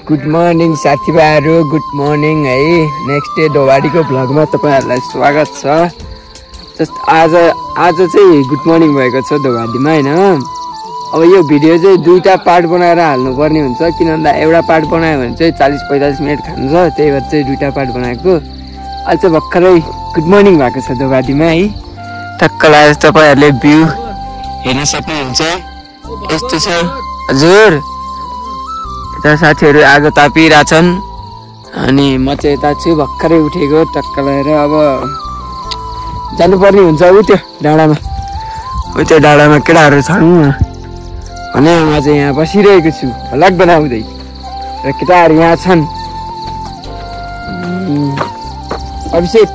Good morning साथीभाइहरु, good morning है। Next day दोबाडीको भ्लगमा तपाईहरुलाई स्वागत छ। जस्ट आज चाहिँ गुड मर्निङ भएको छ दोबाडीमा हैन। अब यो भिडियो चाहिँ दुईटा पार्ट बनाएर हाल्नु पर्ने हुन्छ, किनभने एउटा पार्ट बनायो भने चाहिँ 40-45 मिनेट खान्छ, त्यही भएर चाहिँ दुईटा पार्ट बनाएको। आज चाहिँ भर्खरै गुड मर्निङ भएको छ दोबाडीमा है। टक्कलाई तपाईहरुले भ्यू हेर्न सक्नुहुन्छ। यस्तो छ हजुर, यता साथीहरु आगो तापिरहेछन् अनि म चाहिँ यता छु भर्खरै उठेको टक्क लगाएर। अब जानुपर्ने हुन्छ उ त्यो डाँडामा केटाहरु छन् भने म चाहिँ यहाँ बसिरहेको छु भ्लग बनाउँदै र केटाहरु यहाँ छन्। अभिषेक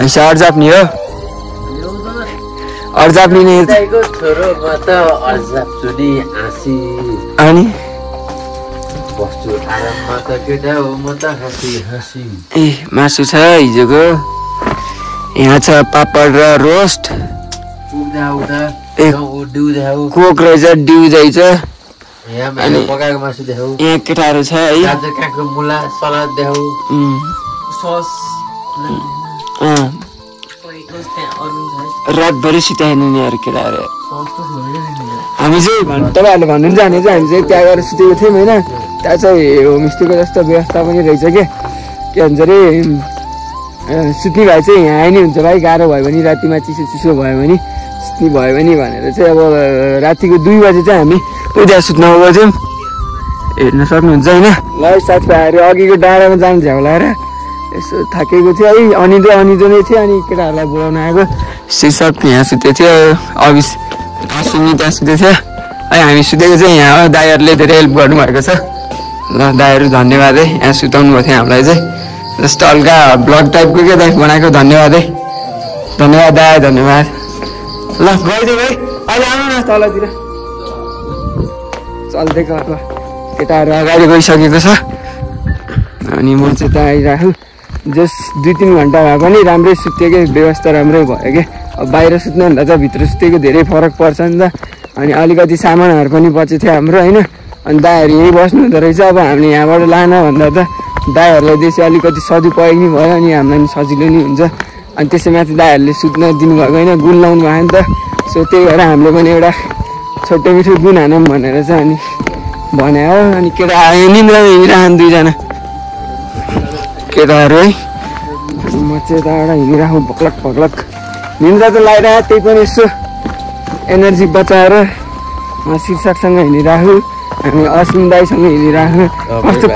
ऐसा अर्जाप्नी हो, अर्जाप्नी नै छोरो म त अर्जाप्छु नि आसी अनि बस्छु आराममा त केटा हो म त हाँसी ए मासु छ हिजोको, यहाँ छ पापड र रोस्ट, कोक रहेछ डिउजाइ छ, यहाँ पकाएको मासु देखाउ, यहाँ केटाहरू छ है, गाजर काँको मुला सलाद देखाउ, सस रातभरि सुताएन नि अरू केटाहरू। हामी चाहिँ तपाईँहरूले भन्नुहुन्छ भने चाहिँ हामी चाहिँ त्यहाँ गएर सुतेको थियौँ होइन। त्यहाँ चाहिँ होमस्टेको जस्तो व्यवस्था पनि रहेछ के भन्छ अरे, सुत्ने भाइ चाहिँ यहाँ आइ नै हुन्छ भाइ, गाह्रो भयो भने रातिमा चिसो भयो भने सुत्ने भयो भने भनेर चाहिँ अब रातिको 2 बजे चाहिँ हामी उता सुत्न गएको थियौँ, हेर्न सक्नुहुन्छ होइन। ल साथीभाइहरू अघिको डाँडामा जानु झ्याउलाएर यसो थाकेको थियो है, अनिदो नै थियो। अनि केटाहरूलाई बोलाउन आएको, शीर्षक यहाँ सुतेको थियो, सुनिता सुतेको थियो है, हामी सुतेको चाहिँ यहाँ दाइहरूले धेरै हेल्प गर्नुभएको छ। ल दाइहरू धन्यवाद है, यहाँ सुताउनु भएको थियो हामीलाई चाहिँ, जस्तो हल्का ब्लग टाइपको के दाइ बनाएको, धन्यवाद है, धन्यवाद दाइ धन्यवाद। ल गइदियो भाइ, अहिले आउनु न तलतिर चल्दै गर्नु। केटाहरू अगाडि गइसकेको छ अनि म चाहिँ त आइरहेको। जस 2-3 घन्टा भए पनि राम्रै सुतेकै व्यवस्था राम्रै भयो क्या। अब बाहिर सुत्नुभन्दा चाहिँ भित्र सुतेको धेरै फरक पर्छ नि त। अनि अलिकति सामानहरू पनि बचेको थियो हाम्रो होइन। अनि दाइहरू यहीँ बस्नु हुँदो रहेछ। अब हामीले यहाँबाट लान भन्दा त दाइहरूलाई त्यसै अलिकति सदुपयोग नि भयो अनि हामीलाई पनि सजिलो नि हुन्छ। अनि त्यसै माथि दाइहरूले सुत्न दिनुभएको होइन, गुण लाउनु भयो नि त। सो त्यही भएर हामीले पनि एउटा छोटो मिठो गुण हानौँ भनेर चाहिँ अनि भने हो। अनि केटा आयो निन्द्रामा हिँडिरहन् 2 जना केटाहरू है। म चाहिँ यताबाट हिँडिरहेको भक्लक निन्द्रा त लगाइरहेको, त्यही पनि यसो एनर्जी बचाएर शीर्षकसँग हिँडिरहेको, हामी असिम दाईसँग हिँडिरहेको।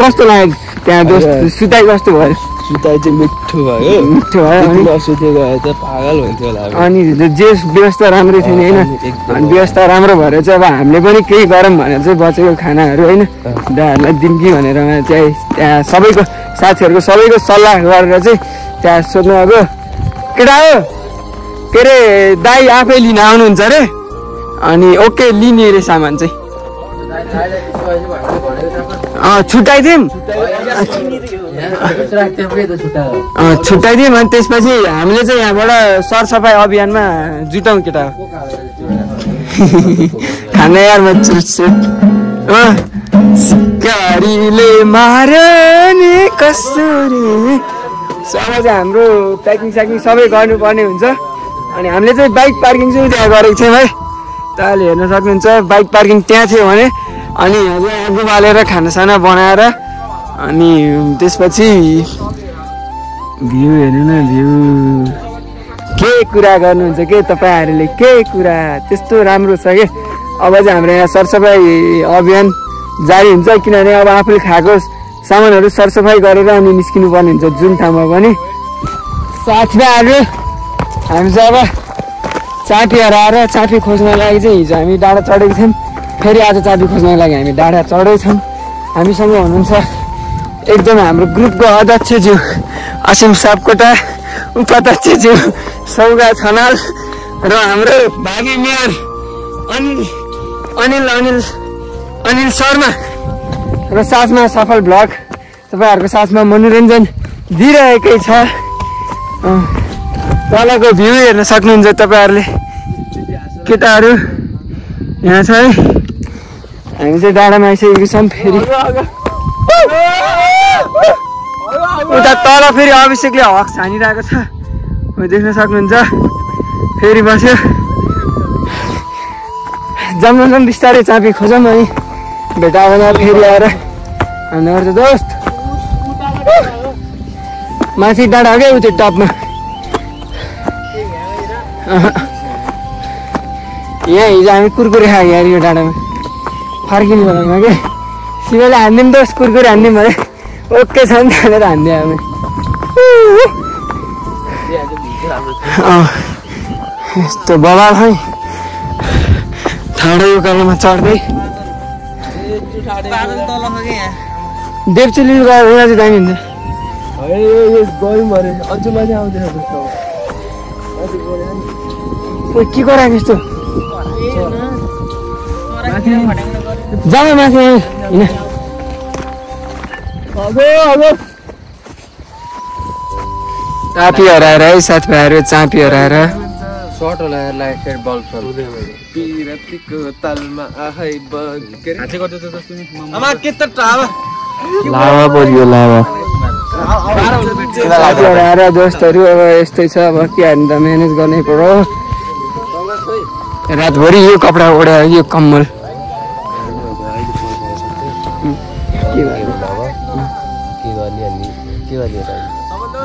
कस्तो लाग्यो त्यहाँ दोस्त सुताइ कस्तो भयो? सुताइ चाहिँ मिठो भयो अनि सुतेको भए त पागल हुन्थ्यो होला। अनि जे व्यवस्था राम्रो थियो नि होइन, अनि व्यवस्था राम्रो भएर चाहिँ अब हामीले पनि केही गरौँ भनेर चाहिँ बचेको खानाहरू होइन दाइहरूलाई दिउँ कि भनेर चाहिँ त्यहाँ सबैको साथीहरूको सबैको सल्लाह गरेर चाहिँ त्यहाँ सोध्नु अब केटा हो के अरे दाइ आफै लिन आउनुहुन्छ अरे। अनि ओके लिने अरे सामान चाहिँ छुट्याइदिउँ अनि त्यसपछि हामीले चाहिँ यहाँबाट सरसफाइ अभियानमा जुटौँ केटा हो। खाना यारमा सिकारीले मार्यो नि कसरी सबै चाहिँ हाम्रो प्याकिङ सबै गर्नुपर्ने हुन्छ। अनि हामीले चाहिँ बाइक पार्किङ चाहिँ त्यहाँ गरेको थियौँ है, तपाईँले हेर्न सक्नुहुन्छ बाइक पार्किङ त्यहाँ थियो भने। अनि आगो बालेर खानासाना बनाएर अनि त्यसपछि भ्यू हेर्नु न, भ्यू के कुरा गर्नुहुन्छ के तपाईँहरूले, के कुरा त्यस्तो राम्रो छ कि। अब चाहिँ हाम्रो यहाँ सरसफाइ अभियान जारी हुन्छ, किनभने अब आफूले खाएको सामानहरू सरसफाइ गरेर अनि निस्किनु पर्ने हुन्छ जुन ठाउँमा पनि। साथीभाइहरू हामी चाहिँ अब चाँटी हराएर चाँटी खोज्न लागि चाहिँ हिजो हामी डाँडा चढेको थियौँ, फेरि आज चाँटी खोज्नको लागि हामी डाँडा चढेछौँ। हामीसँग हुनुहुन्छ एकदम हाम्रो ग्रुपको अध्यक्षज्यू असिम सापकोटा, उपाध्यक्षज्यू सौगा छनाल र हाम्रो भागी मेयर अनिल शर्मा र साथमा सफल ब्लग तपाईँहरूको साथमा मनोरञ्जन दिइरहेकै छ। तलको भ्यू हेर्न सक्नुहुन्छ तपाईँहरूले केटाहरू यहाँ छ है। हामी चाहिँ डाँडामा आइसकेको छौँ फेरि। उता तल फेरि अभिषेकले हक छानिरहेको छ देख्न सक्नुहुन्छ फेरि बस्यो जम्न बिस्तारै चापी खोजौँ अनि भेटा भने फेरि आएर हान्नु पर्छ दोस्त माथि डाँडा क्या उ त्यो टपमा यहाँ हिजो हामी कुरकुरे खायो यार यो डाँडामा फर्किनु बेलामा के शिवले हानिदिउँ दोस्त कुरकुरे हानिदिउँ भने ओके छ नि भनेर हानिदियो हामी यस्तो बबाल है ठाडो उकालोमा चढ्दै देवचुली गएर चाहिँ दामी हुन्छ के गराएको यस्तो जाऊ माथि होइन चापी हराएर है साथीभाइहरू चापी हराएर लावा परियो लावा हराएर दोस्तहरू अब यस्तै छ अब के हाल्नु त म्यानेज गर्नै पर्यो रातभरि यो कपडा ओढ्यो यो कम्मल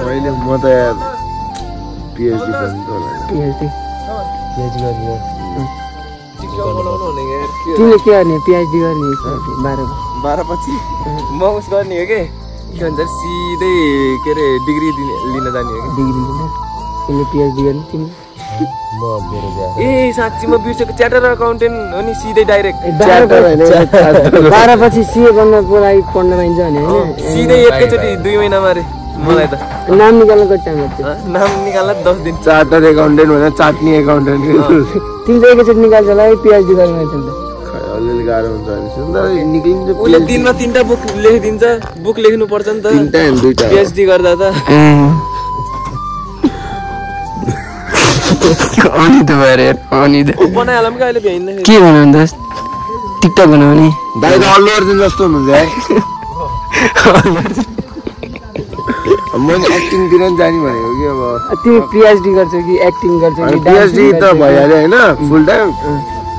मैले म त पिएचडी तिमीले के गर्ने पिएचडी गर्ने 12 पछि म उस गर्ने हो के भन्छ सिधै के अरे डिग्री लिन जाने हो कि डिग्री लिन तिमीले पिएचडी गर्ने तिमी ए साँच्ची म बिर्सेको च्यार्टर अकाउन्टेन्ट हो नि सिधै डाइरेक्ट 12 पछि सिए बन्नको लागि पढ्न पाइन्छ भने होइन सिधै एकैचोटि 2 महिनामा रे मलाई त नाम निकाल्न कति टाइम लाग्छ नाम निकाल्न 10 दिन चार्टर एकाउन्टेन्ट भनेर चाट्ने एकाउन्टेन्ट तिमी चाहिँ एकैचोटि निकाल्छ होला पिएचडी गर्ने मान्छे त अलिअलि गाह्रो हुन्छ निक्लिन्छ उसले दिनमा 3टा बुक लेखिदिन्छ बुक लेख्नु पर्छ नि त 3टा अनि 2टा पिएचडी गर्दा त अनि त भएर अनि त बनाइहालौँ कि अहिले भ्याइन्न के बनाउनु त टिकटक बनाउने दाइ त अल्लु अर्जुन जस्तो हुनुहुन्छ है मैले एक्टिङतिर नि जाने भनेको कि अब तिमी पिएचडी गर्छौ कि एक्टिङ गर्छौ कि पिएचडी त भइहाल्यो होइन फुल टाइम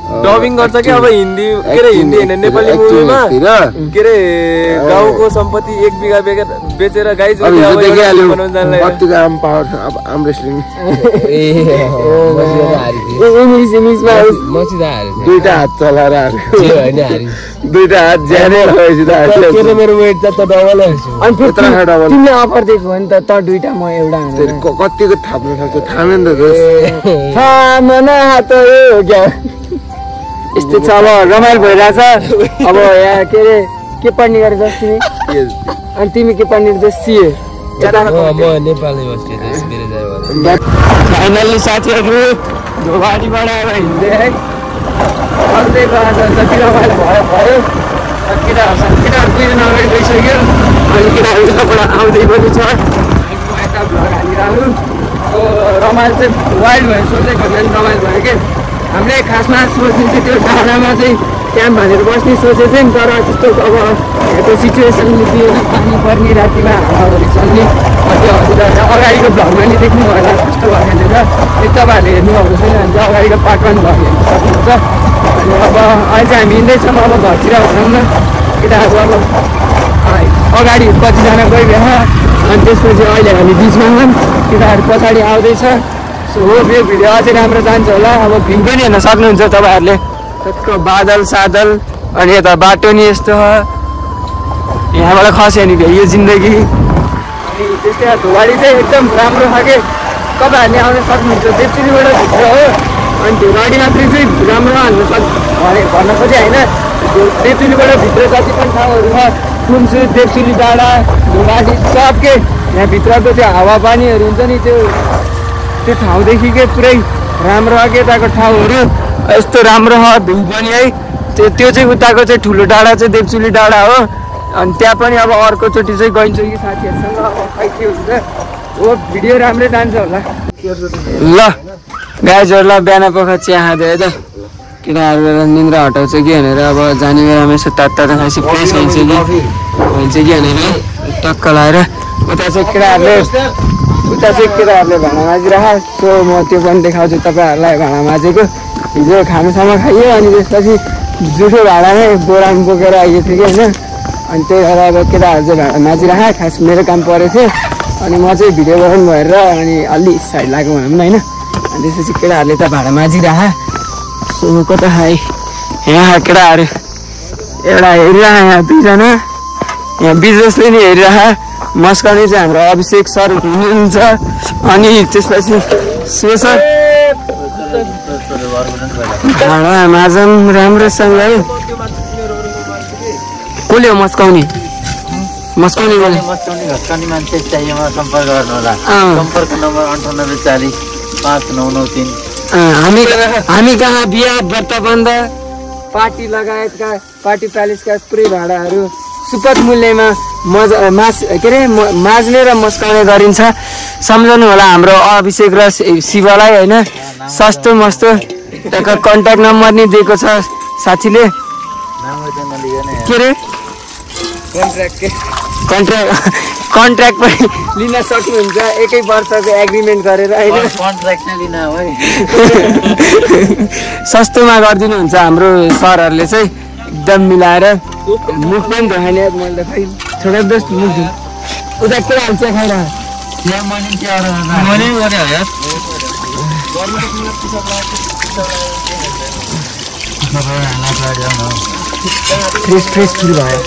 डबिङ गर्छ कि अब हिन्दी के अरे हिन्दी होइन नेपाली मुभीमा के अरे गाउँको सम्पत्ति 1 बिघा बेचेर गाई जोड्ने अब बनाउन जान्ला कतिको आम पावर अब आम रेस्लिङ इंग्लिशमा दुईटा हात चलाएर दुईटा हात ज्यानै भएपछि त मेरो वेट त डबल अनि तिमीले अफर दिएको भने त दुईटा म एउटा कतिको थाप्नु सक्छ थामेन त हो क्या यस्तो छ अब रमाइलो भइरहेछ अब यहाँ के अरे के पढ्ने गरेको जस्तो तिमी अनि तिमी के पढ्ने रहेछ सिए फाइनल्ली साथीहरू धोबाडीबाट अब हिँड्दै है अझै जति रमाइलो भयो केटाहरू दुईजना अगाडि गइसक्यो अनि केटाहरू यताबाट आउँदै पनि छ यता भ्लग हालिरहनु रमाइलो चाहिँ वाइल्ड भयो सोचेको भन्दा पनि रमाइलो भयो कि हामीले खासमा सोच्ने चाहिँ त्यो डाँडामा चाहिँ क्याम्प भनेर बस्ने सोचेको थियौँ तर त्यस्तो अब हेर्को सिचुएसन दिएर पानी पर्ने रातिमा हावाहरू चल्ने त्यो हजुर अगाडिको भ्लगमा नि देख्नु होला कस्तो भएको थिएन यदि तपाईँहरूले हेर्नुभएको छैन भने चाहिँ अगाडिको पार्ट 1 भ्लग हेर्नु सक्नुहुन्छ अनि अब अहिले चाहिँ हामी हिँड्दैछौँ अब घरतिर भनौँ न केटाहरू अब अगाडि कतिजना गइभ्यो अनि त्यसपछि अहिले हामी बिचमा केटाहरू पछाडि आउँदैछ सो हो यो भिडियो अझै राम्रो जान्छ होला अब भ्यू पनि हेर्न सक्नुहुन्छ तपाईँहरूले टक्क बादल सादल अनि यता बाटो नि यस्तो छ यहाँबाट खस्यो नि यो जिन्दगी अनि त्यस्तै धुवाडी चाहिँ एकदम राम्रो छ कि तपाईँहरूले आउन सक्नुहुन्छ देवचुलीबाट भित्र हो अनि धुवाडी मात्रै चाहिँ राम्रो हाल्नु भन्न खोजेँ होइन देवचुलीबाट भित्र जति पनि ठाउँहरू छ कुम्सु देवचुली डाँडा धुवाडी सब के यहाँभित्रको त्यो हावापानीहरू हुन्छ नि त्यो ठाउँदेखिकै पुरै राम्रो छ कि यताको ठाउँहरू यस्तो राम्रो छ भ्यू पनि है त्यो चाहिँ उताको चाहिँ ठुलो डाँडा चाहिँ देवचुली डाँडा हो अनि त्यहाँ पनि अब अर्कोचोटि चाहिँ गइन्छ कि साथीहरूसँग अब खै के हुन्छ हो भिडियो राम्रै जान्छ होला ल गाइजहरूलाई बिहान पख चिया खाँदै त केटाहरू निन्द्रा हटाउँछ कि भनेर अब जाने बेलामा यसो तात्ता खाएपछि फ्रेस हुन्छ कि भन्छ कि भनेर टक्क लाएर उता चाहिँ केटाहरूले भाँडा माझिराख। सो म त्यो पनि देखाउँछु तपाईँहरूलाई भाँडा माझेको। हिजो खानासाना खाइयो अनि त्यसपछि जुठो भाँडामै बोरामा बोकेर आइएको थियो कि होइन। अनि त्यही भएर अब केटाहरू चाहिँ भाँडा माझिराख। खास मेरो काम परेको थियो अनि म चाहिँ भिडियो बनाउनु भएर अनि अलि साइड लाग्यो भनौँ न होइन। अनि त्यसपछि केटाहरूले त भाँडा माझिराख। सो कता खाएँ यहाँ केटाहरू एउटा हेरिरह, यहाँ दुईजना यहाँ बिजनेसले नि हेरिरह। मस्काउने चाहिँ हाम्रो अभिषेक सर हुनुहुन्छ अनि त्यसपछि शिव सर भाँडा माझौँ राम्रोसँगले। कसले हो मस्काउने मान्छे चाहिए सम्पर्क गर्नु होला। सम्पर्क नम्बर 9840 5993। हामी कहाँ बिहा व्रतबन्ध पार्टी लगायतका पार्टी प्यालेसका पुरै भाँडाहरू सुपथ मूल्यमा माझ्ने र मस्काउने गरिन्छ। सम्झनु होला हाम्रो अभिषेक र शिवलाई होइन। सस्तो मस्तो त्यहाँको कन्ट्याक्ट नम्बर नि दिएको छ साथीले। के अरे कन्ट्र्याक्ट पनि लिन सक्नुहुन्छ 1 वर्षको एग्रिमेन्ट गरेर होइन। सस्तोमा गरिदिनुहुन्छ हाम्रो सरहरूले चाहिँ एकदम मिलाएर। मुख पनि धोएन मैले खै छोडा जस्तो मुख उता के हाल्छ खाइरह। फ्रेस फिल भयो।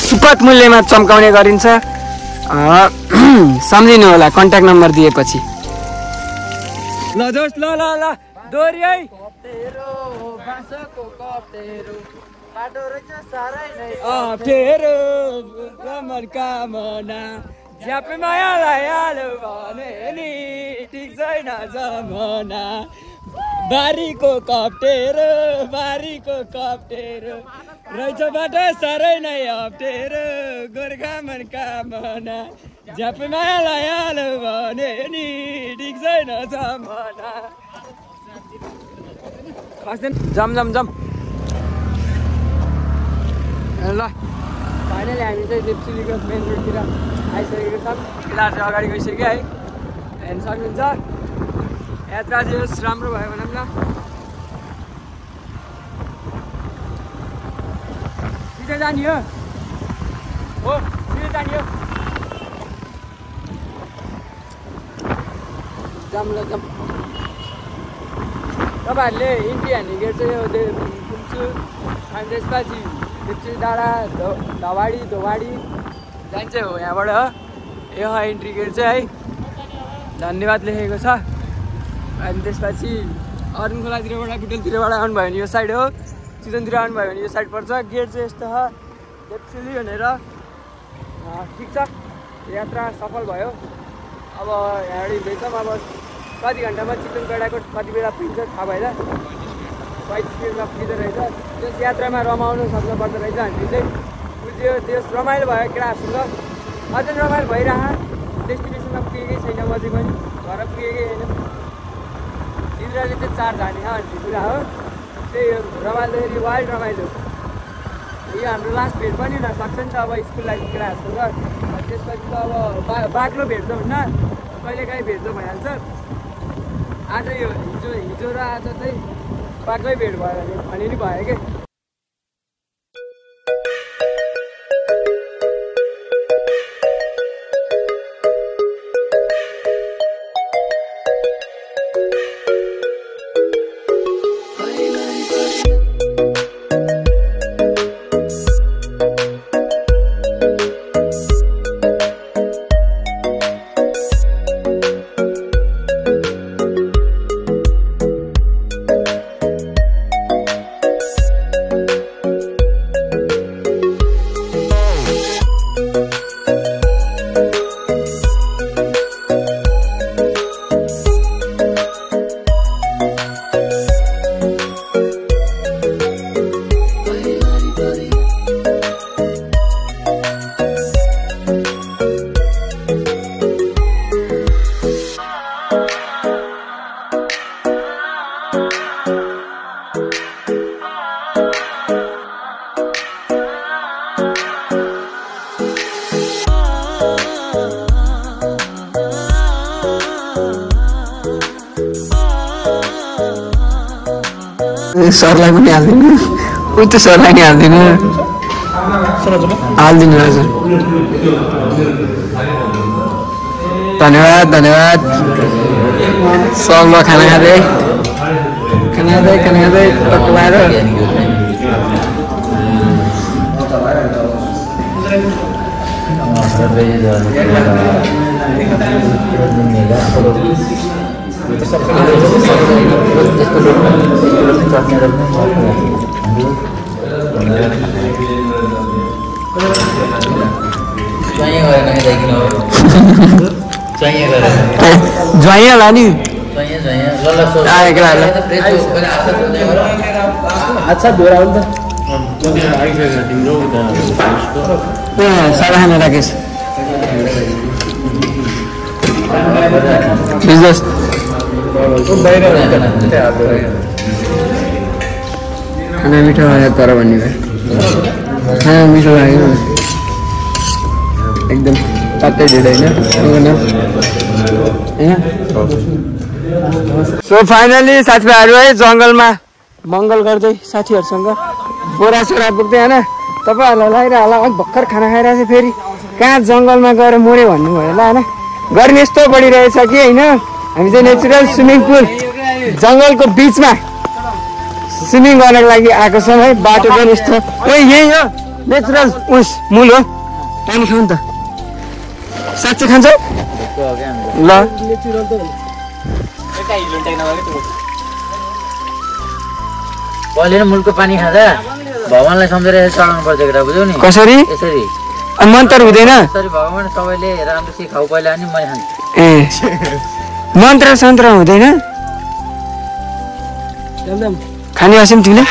सुपथ मूल्यमा चम्काउने गरिन्छ। सम्झिनु होला कन्ट्याक्ट नम्बर दिएपछि। ल दोस्त ल ल ल दोरी है अप्ठ्यारो रमन कामना झ्यापे मायालाई हाल्यो भने नि ठिक छैन जमाना। बारीको कप्टेरो रहेछ बाटो साह्रै नै अप्ठ्यारो गोर्खा मन कामना झ्यापे मायालाई हाल्यो भने नि ठिक छैन जमाना। जम ल फाइनली हामी चाहिँ देवचुलीको मेन रोडतिर आइसकेको छौँ। केटाहरू चाहिँ अगाडि गइसक्यो है। हेर्न सक्नुहुन्छ यात्रा चाहिँ राम्रो भयो भनौँ न। सिधै जाने हो सिधै जाने हो। जाम तपाईँहरूले इन्ट्री हान्ने गेट चाहिँ यो घुम्छु। अनि त्यसपछि देवचुली डाँडा धवाडी जान्छ हो यहाँबाट हो। यो इन्ट्री गेट चाहिँ है धन्यवाद लेखेको छ। अनि त्यसपछि अरुण खोलातिरबाट बुटलतिरबाट आउनुभयो भने यो साइड हो। चितवनतिर आउनुभयो भने यो साइड पर्छ। गेट चाहिँ यस्तो छ देवचुली भनेर। ठिक छ यात्रा सफल भयो। अब यहाँबाट हिँड्दैछौँ। अब कति घन्टामा चितवन गडाको कति बेला पुग्छ थाहा भएन। 35 मिनटमा पुग्दो रहेछ। त्यस यात्रामा रमाउनु सक्नुपर्दो रहेछ। हामीले चाहिँ बुझ्यो त्यस रमाइलो भयो केटाहरूसँग। अझै रमाइलो भइरह। डेस्टिनेसनमा पुगेकै छैन म चाहिँ पनि घर पुगेकै होइन। इन्द्रले चाहिँ 4 जाने भन्ने कुरा हो। त्यही हो रमाइलो वाइल्ड रमाइलो। यो हाम्रो लास्ट भेट पनि हुनसक्छ नि त अब स्कुल लाइफ केटाहरूसँग। त्यसपछि त अब बाक्लो भेट्छ हुन्न कहिलेकाहीँ भेट्छ भइहाल्छ। आज यो हिजो र आज चाहिँ बाक्लै भेट भयो भने नि भयो कि। सरलाई पनि हालिदिनु उ त सरलाई नि हालिदिनु हजुर धन्यवाद धन्यवाद सबमा खाना खाँदै पकाएर ज्वाइँ होला नि अच्छा दोहोऱ्याउ नि त सादा खाना राखेस् बिजनेस खाना मिठो लाग्यो तर भन्ने भयो खाना मिठो लाग्यो एकदम तातै ढिँडो होइन सो फाइनली साथीभाइहरू है जङ्गलमा मङ्गल गर्दै साथीहरूसँग बोरा सोरा पुग्दै होइन तपाईँहरूलाई लगाइरह होला भर्खर खाना खाइरहेको छ फेरि कहाँ जङ्गलमा गएर मऱ्यो भन्नुभयो होला होइन गर्मी यस्तो बढिरहेछ कि होइन हामी चाहिँ नेचुरल स्विमिङ पुल जङ्गलको बिचमा स्विमिङ गर्नको लागि आएको छौँ है बाटो पनि यस्तो यही हो नेचुरल उस मूल हो पानी खाऊ नि त साँच्चै खान्छौ ल पहिले मुलको पानी खाँदा भगवानलाई सम्झेर चढाउनु पर्छ केटा बुझ्यौ नि कसरी यसरी मन्त्र हुँदैन यसरी भगवान सबैले राम्रोसित खाऊ पहिला अनि मैले खान्छु ए मन्त्र सन्त्र हुँदैन खाने हस्यौ तिमीले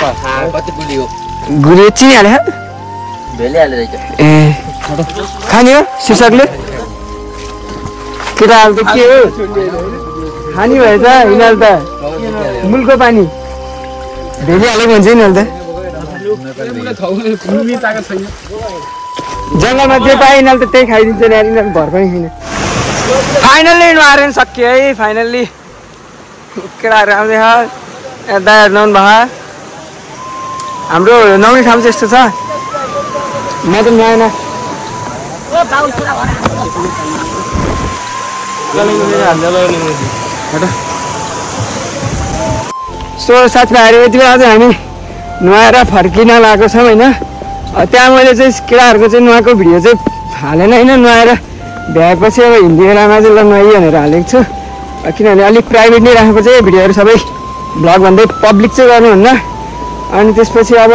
कति बुलियो गुलियो चिनिहाले भेलिहाल्यो ए खाने हो शीर्षकले केटाहरू त के हो खाने भएछ यिनीहरू त मुलको पानी भेलिहालेको भन्छ यिनीहरू त जङ्गलमा जे पायो यिनीहरू त त्यही खाइदिन्छ नि यिनीहरू भर पनि छैन फाइनल्ली नुहाएर सकियो है फाइनल्ली केटाहरू आउँदै दायाहरू नुहाउनु भयो हाम्रो नुहाउने ठाउँ चाहिँ यस्तो छ म त नुहाएन सो साथीभाइहरू यति बेला चाहिँ हामी नुहाएर फर्किन लागेको छौँ होइन त्यहाँ मैले चाहिँ केटाहरूको चाहिँ नुहाएको भिडियो चाहिँ हालेन होइन नुहाएर भ्याएपछि अब हिन्दी बेलामा चाहिँ ल नुहाइ भनेर हालेको छु किनभने अलिक प्राइभेट नै राखेको चाहिँ भिडियोहरू सबै भ्लग भन्दै पब्लिक चाहिँ गर्नुहुन्न अनि त्यसपछि अब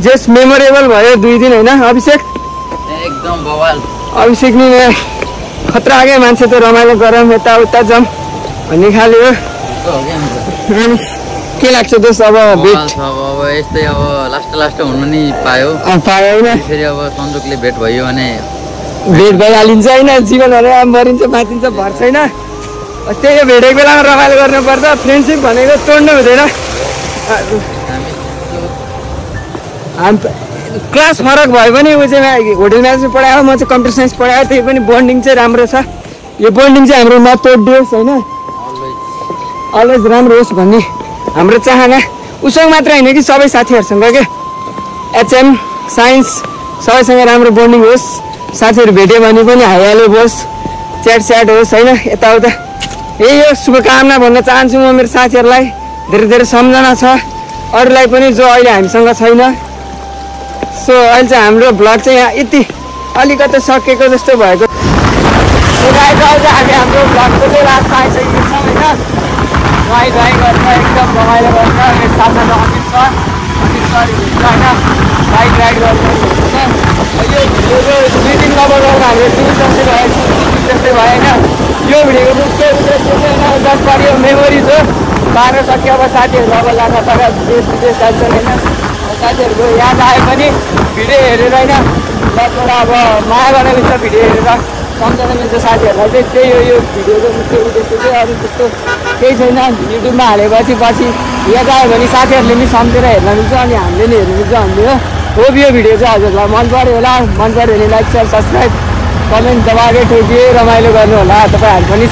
जस मेमोरेबल भयो 2 दिन होइन अभिषेक एकदम बवाल अभिषेक नि खतराकै मान्छे त रमाइलो गरौँ यताउता जाउँ भन्ने खाले हो के लाग्छ दोस्त अब भेट अब यस्तै अब लास्ट हुनु नि पायो होइन फेरि अब सन्दुकले भेट भयो भने भेट भइहालिन्छ होइन जीवनहरू अब मरिन्छ बाँचिन्छ भर छैन त्यही भेटेको बेलामा रमाइलो गर्नुपर्छ फ्रेन्डसिप भनेको तोड्नु हुँदैन क्लास फरक भयो भने ऊ चाहिँ होटल म्यानेजमेन्ट पढायो म चाहिँ कम्प्युटर साइन्स पढायो त्यही पनि बन्डिङ चाहिँ राम्रो छ यो बन्डिङ चाहिँ हाम्रो नतोडियोस् होइन अलवेज राम्रो होस् भन्ने हाम्रो चाहना उसँग मात्र होइन कि सबै साथीहरूसँग के एचएम साइन्स सबैसँग राम्रो बन्डिङ होस् साथीहरू भेट्यो भने पनि हाइहालो होस् च्याट होस् होइन यताउता यही हो शुभकामना भन्न चाहन्छु म मेरो साथीहरूलाई धेरै धेरै सम्झना छ अरूलाई पनि जो अहिले हामीसँग छैन सो अहिले चाहिँ हाम्रो भ्लग चाहिँ यहाँ यति अलिकति सकेको जस्तो भएको हामी हाम्रो भ्लगको चाहिँ लास्ट आइसकेको छौँ होइन नुहाइ गर्छ एकदम रमाइलो गर्छ मेरो साथमा अमित छ होइन बाइक राइड गर्नु यो भिडियोको 2 दिन नबगाउनु हाम्रो 2 जस्तै भयो 2 जस्तै भयो होइन यो भिडियोको मुख्य उद्देश्य चाहिँ जस पार्यो मेमोरिज हो पार्न सक्यो अब साथीहरू अब लान तर देश विदेश जान्छ होइन साथीहरूको याद आयो पनि भिडियो हेरेर होइन तर अब माया गर्न मिल्छ भिडियो हेरेर सम्झना मिल्छ साथीहरूलाई चाहिँ त्यही हो यो भिडियोको मुख्य उद्देश्य चाहिँ अरू त्यस्तो केही छैन युट्युबमा हालेपछि पछि याद आयो भने साथीहरूले पनि सम्झेर हेर्न मिल्छ अनि हामीले नि हेर्नु मिल्छ भन्ने हो यो भिडियो चाहिँ हजुरलाई मन पऱ्यो होला मन पऱ्यो भने लाइक शेयर सब्सक्राइब कमेन्ट दबाएकै ठोकिए रमाइलो गर्नु होला तपाईँहरू पनि